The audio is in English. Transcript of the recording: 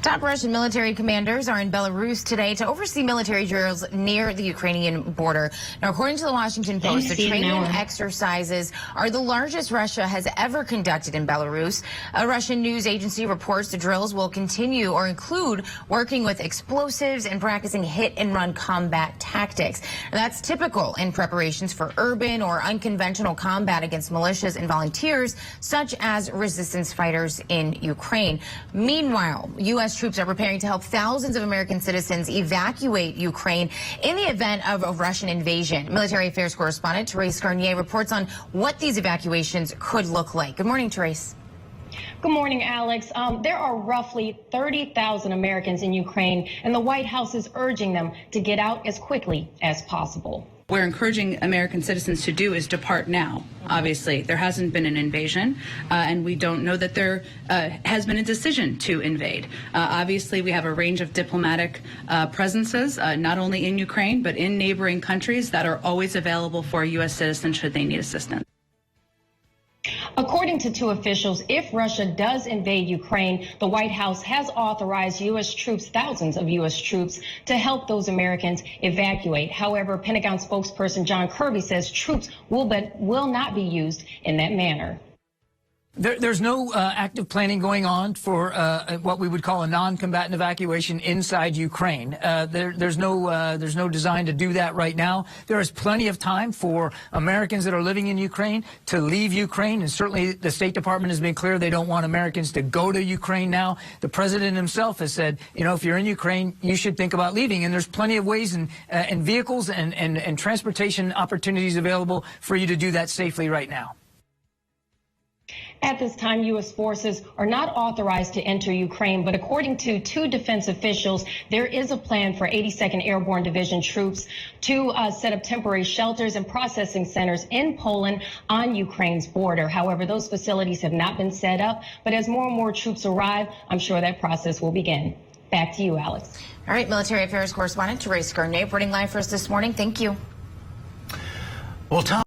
Top Russian military commanders are in Belarus today to oversee military drills near the Ukrainian border. Now, according to the Washington Post, the training exercises are the largest Russia has ever conducted in Belarus. A Russian news agency reports the drills will continue or include working with explosives and practicing hit-and-run combat tactics. Now, that's typical in preparations for urban or unconventional combat against militias and volunteers, such as resistance fighters in Ukraine. Meanwhile, U.S. troops are preparing to help thousands of American citizens evacuate Ukraine in the event of a Russian invasion. Military affairs correspondent Therese Garnier reports on what these evacuations could look like. Good morning, Therese. Good morning, Alex. There are roughly 30,000 Americans in Ukraine, and the White House is urging them to get out as quickly as possible. We're encouraging American citizens to do is depart now. Obviously, there hasn't been an invasion, and we don't know that there has been a decision to invade. Obviously, we have a range of diplomatic presences, not only in Ukraine, but in neighboring countries that are always available for U.S. citizens should they need assistance. According to two officials, if Russia does invade Ukraine, the White House has authorized U.S. troops, thousands of U.S. troops, to help those Americans evacuate. However, Pentagon spokesperson John Kirby says troops will not be used in that manner. There's no active planning going on for what we would call a non-combatant evacuation inside Ukraine. There's no design to do that right now. There is plenty of time for Americans that are living in Ukraine to leave Ukraine, and certainly the State Department has been clear they don't want Americans to go to Ukraine now. The president himself has said, you know, if you're in Ukraine, you should think about leaving, and there's plenty of ways and vehicles and transportation opportunities available for you to do that safely right now. At this time, U.S. forces are not authorized to enter Ukraine, but according to two defense officials, there is a plan for 82nd Airborne Division troops to set up temporary shelters and processing centers in Poland on Ukraine's border. However, those facilities have not been set up, but as more and more troops arrive, I'm sure that process will begin. Back to you, Alex. All right, military affairs correspondent Therese Garnier reporting live for us this morning. Thank you. Well, Tom